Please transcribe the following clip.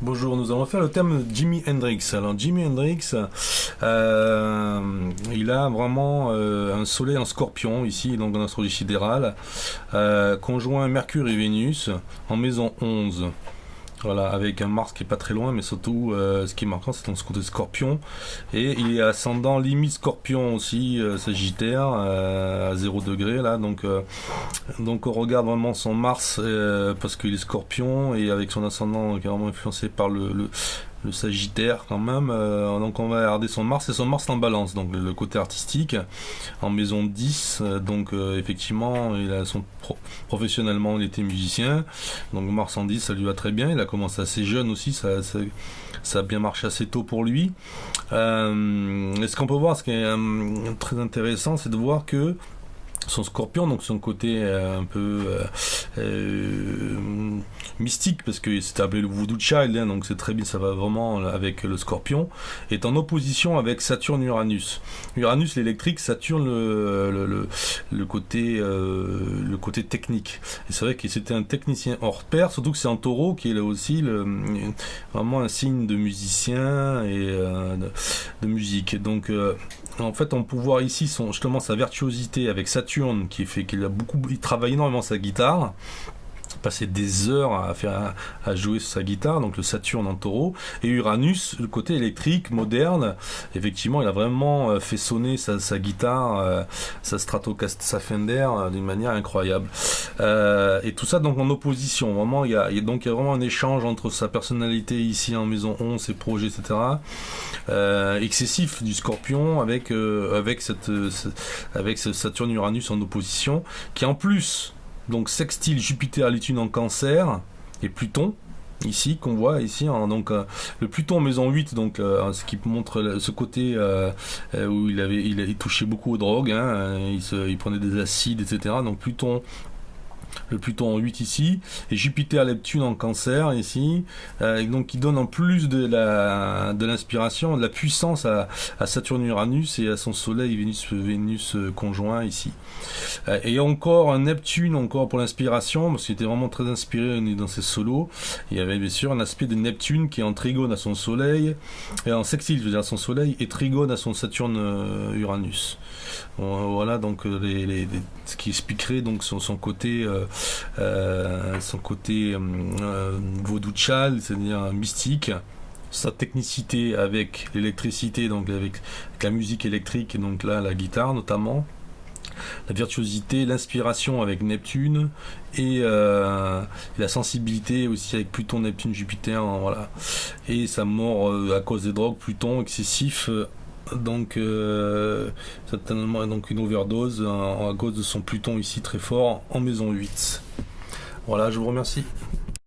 Bonjour, nous allons faire le thème de Jimi Hendrix. Alors Jimi Hendrix, il a vraiment un soleil en scorpion ici, donc en astrologie sidérale, conjoint Mercure et Vénus en maison 11. Voilà, avec un Mars qui est pas très loin, mais surtout, ce qui est marquant, c'est ce côté Scorpion. Et il est ascendant limite Scorpion aussi, Sagittaire, à 0 degré là. Donc on regarde vraiment son Mars parce qu'il est Scorpion et avec son ascendant qui est vraiment influencé par le Sagittaire quand même. Donc on va regarder son Mars, et son Mars en Balance, donc le côté artistique en maison 10. Donc effectivement, il a professionnellement il était musicien, donc Mars en 10 ça lui va très bien. Il a commencé assez jeune aussi, ça a bien marché assez tôt pour lui. Et ce qu'on peut voir, ce qui est très intéressant, c'est de voir que son Scorpion, donc son côté un peu mystique, parce que c'est appelé le Voodoo Child, hein, donc c'est très bien, ça va vraiment avec le Scorpion, est en opposition avec Saturne-Uranus. Uranus l'électrique, Saturne le côté technique. Et c'est vrai que c'était un technicien hors pair, surtout que c'est en Taureau qui est là aussi vraiment un signe de musicien et de musique. Donc en fait, on peut voir ici justement sa virtuosité avec Saturne il travaille énormément sa guitare, passer des heures à jouer sur sa guitare, donc le Saturne en Taureau, et Uranus, le côté électrique, moderne. Effectivement, il a vraiment fait sonner sa guitare, sa Stratocaster, sa Fender, d'une manière incroyable. Et tout ça donc en opposition. Vraiment, il y a vraiment un échange entre sa personnalité ici en maison 11, ses projets, etc. Excessif du Scorpion avec ce Saturne-Uranus en opposition, qui en plus donc sextile Jupiter Lune en Cancer et Pluton ici qu'on voit ici, hein, donc le Pluton en maison 8, donc ce qui montre ce côté où il touchait beaucoup aux drogues, hein, il prenait des acides, etc. Donc le Pluton en 8 ici, et Jupiter Neptune en Cancer ici, donc qui donne en plus de l'inspiration, de la puissance à Saturne Uranus et à son Soleil Vénus conjoint ici. Et encore un Neptune encore pour l'inspiration, parce qu'il était vraiment très inspiré dans ses solos. Il y avait bien sûr un aspect de Neptune qui est en trigone à son Soleil, et en sextile, je veux dire, à son Soleil, et trigone à son Saturne Uranus. Voilà donc ce qui expliquerait donc son côté vaudou child, c'est-à-dire mystique, sa technicité avec l'électricité, donc avec la musique électrique, et donc là la guitare notamment, la virtuosité, l'inspiration avec Neptune, et la sensibilité aussi avec Pluton, Neptune, Jupiter, voilà. Et sa mort à cause des drogues, Pluton excessif, donc certainement donc une overdose à cause de son Pluton ici très fort en maison 8. Voilà, je vous remercie.